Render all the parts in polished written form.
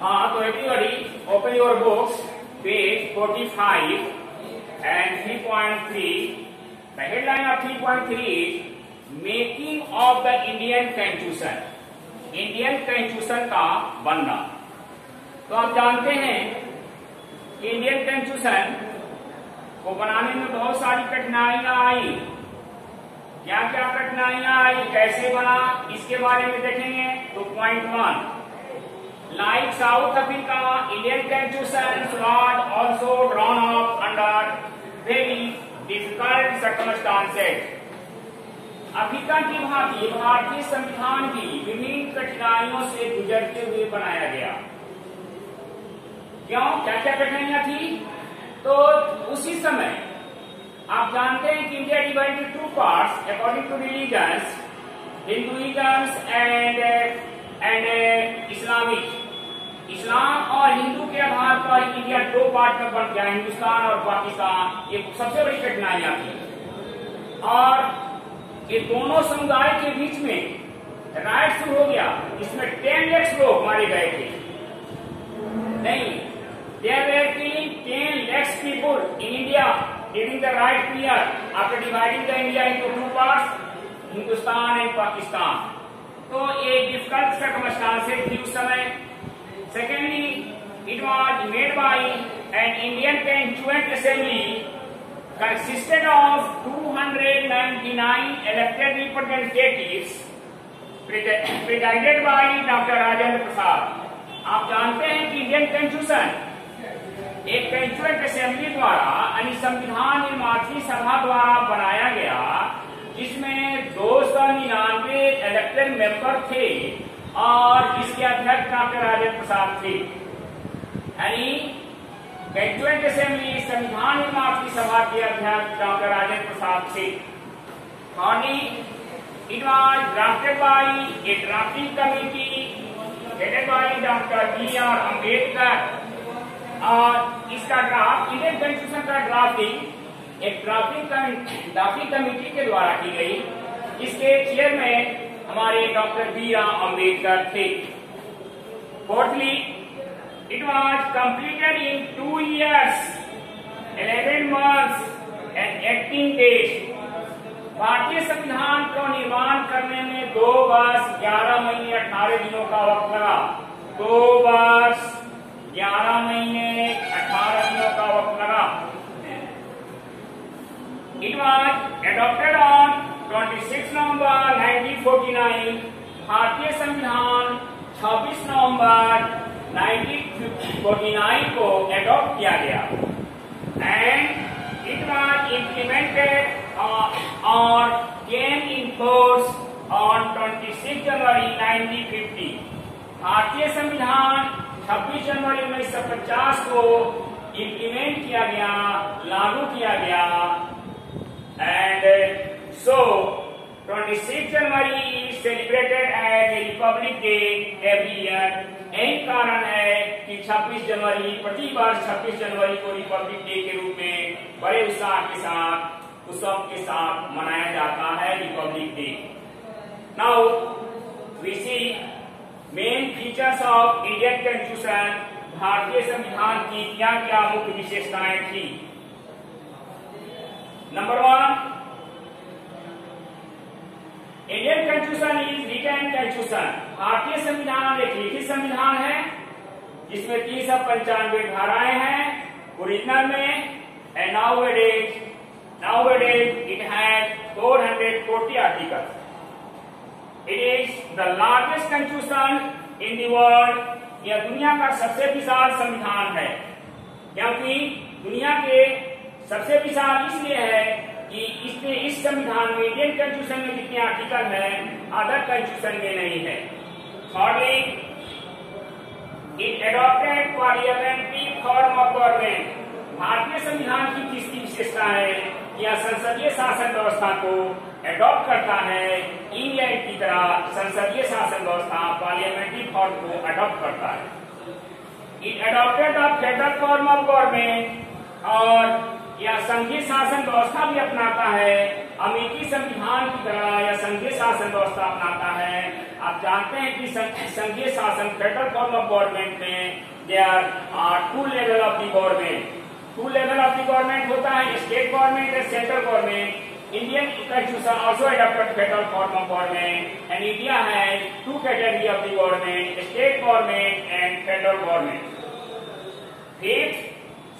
हाँ, तो everybody open your books, page 45 and 3.3. The headline of 3.3 is Making of the Indian Constitution. Indian constitution का बनना। तो आप जानते हैं कि इंडियन कॉन्स्टिट्यूशन को बनाने में बहुत सारी कठिनाइयां आई। क्या क्या कठिनाइयां आई, कैसे बना, इसके बारे में देखेंगे। तो point 1, like South Africa, Indian Constitution was also drawn up under very difficult circumstances. Africa की भांति भारतीय संविधान भी विभिन्न कठिनाइयों से गुजरते हुए बनाया गया। क्यों, क्या क्या कठिनाइयां थी? तो उसी समय आप जानते हैं कि India divided two parts according to religions, Hinduism and Islamic. इस्लाम और हिंदू के आधार पर इंडिया दो पार्ट में बंट गया, हिंदुस्तान और पाकिस्तान। ये सबसे बड़ी कठिनाइयां थी। और ये दोनों समुदाय के बीच में राइट शुरू हो गया। इसमें 10 लाख लोग मारे गए थे। नहीं, there were killing 10 lakh people in India during the right period after dividing the India into two parts, Hindustan and Pakistan. तो ये डिफिकल्ट सर्कमस्टांसेस थी उस समय। Secondly, it was made by an Indian constituent assembly consisted of 299 elected representatives presided by Dr. Rajendra Prasad। आप जानते हैं कि Indian constitution एक कॉन्स्टिट्यूएंट असेंबली द्वारा यानी संविधान निर्मात्री सभा द्वारा बनाया गया, जिसमें 299 इलेक्टेड मेंबर थे और इसके अध्यक्ष डॉक्टर राजेंद्र प्रसाद थे। यानी कॉन्स्टिट्यूएंट असेंबली संविधान निर्मात्री सभा के अध्यक्ष डॉक्टर राजेंद्र प्रसाद थे। It was drafted bye A drafting committee headed by doctor B.R. Ambedkar. और इसका ड्राफ्ट, इंडियन कॉन्स्टिट्यूशन का ड्राफ्टिंग एक ड्राफ्टिंग कमेटी के द्वारा की गई। इसके चेयरमैन हमारे डॉक्टर B.R. अम्बेडकर थे। Fourthly, it was completed in 2 years, 11 months and 18 days। भारतीय संविधान को निर्माण करने में 2 वर्ष 11 महीने 18 दिनों का वक्त लगा। 2 वर्ष 11 महीने 18 दिनों का वक्त लगा। It was adopted on 26 नवंबर 1949। भारतीय संविधान 26 नवंबर 1949 को एडॉप्ट किया गया। एंड इट वाज इम्प्लीमेंटेड और केम इन फोर्स ऑन 26 जनवरी 1950। भारतीय संविधान 26 जनवरी 1950 को इम्प्लीमेंट किया गया, लागू किया गया। And so 26 January is celebrated as a Republic Day every year। यही कारण है कि 26 जनवरी प्रति वर्ष 26 जनवरी को रिपब्लिक डे के रूप में बड़े उत्साह के साथ, उत्सव के साथ मनाया जाता है, republic day. Now we see main features of Indian constitution. भारतीय संविधान की क्या क्या मुख्य विशेषताएं थी। Number 1, Indian constitution is written constitution. भारतीय संविधान एक लिखित संविधान है जिसमें 395 धाराएं हैं ओरिजिनल में। And nowadays it has 440 articles. It is the largest constitution in the world. यह दुनिया का सबसे विशाल संविधान है, क्योंकि दुनिया के सबसे विशाल इसलिए है कि इसमें इस संविधान में, इंडियन कॉन्स्टिट्यूशन में जितने आर्टिकल हैं अदर कॉन्स्टिट्यूशन में नहीं है। Thirdly, it adopted parliamentary form of government. भारतीय संविधान की तीसरी विशेषता है कि यह संसदीय शासन व्यवस्था को एडॉप्ट करता है। इंग्लैंड की तरह संसदीय शासन व्यवस्था पार्लियामेंट्री फॉर्म को एडॉप्ट करता है। It adopted the federal form of government. और यह संघीय शासन व्यवस्था भी अपनाता है। अमेरिकी संविधान की तरह या संघीय शासन व्यवस्था अपनाता है। आप जानते हैं कि संघीय शासन फेडरल फॉर्म ऑफ गवर्नमेंट में there are two level of the government, two level of the government होता है, state government and central government. Indian constitution also adopted federal form of government, and India has two categories of the government: state government and federal government. Fifth,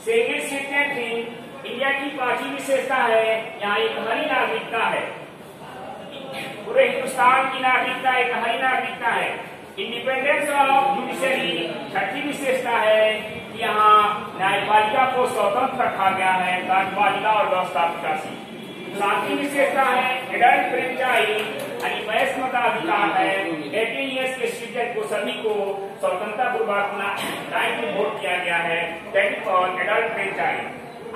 second statement thing, India की पांचवी विशेषता है, यहाँ एक हरी नागरिकता है, पूरे हिंदुस्तान की नागरिकता एक हरी नागरिकता है। इंडिपेंडेंस ऑफ जुडिशरी छठी विशेषता है कि यहाँ न्यायपालिका को स्वतंत्र रखा गया है कार्यपालिका और व्यवस्थापिका से। सातवीं विशेषता है एडल्ट फ्रेंचाइज यानी वयस्क मताधिकार है। 18 ईयर्स के सिटीजन को सभी को स्वतंत्रता पूर्वक अपना राइट टू वोट किया गया है, that is called adult franchise.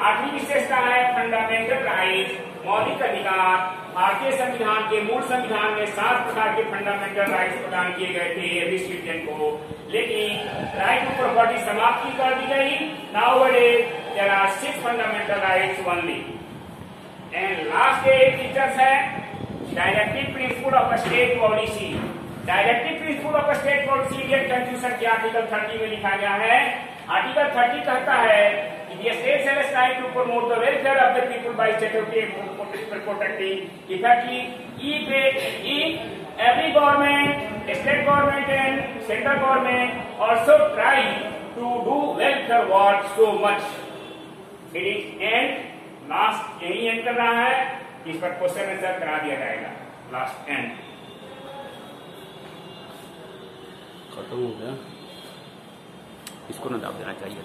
आठवीं विशेषता है फंडामेंटल राइट्स, मौलिक अधिकार। भारतीय संविधान के मूल संविधान में 7 प्रकार के फंडामेंटल राइट्स प्रदान किए गए थे एवरी सिटीजन को, लेकिन राइट टू प्रॉपर्टी समाप्त कर दी गई। Nowadays there are 6 fundamental rights only. And last 8 features है directive principle of state policy. Directive principle of state policy Indian constitution के आर्टिकल 30 में लिखा गया है। आर्टिकल 30 कहता है कि the state shall strive to promote the welfare of the people by statutory protecting effectively if every government, state government and central government also try to do welfare work so much. It is end last यही and कर रहा है, इस पर question answer करा दिया जाएगा। Last and खत्म हो गया, इसको ना दाब देना चाहिए।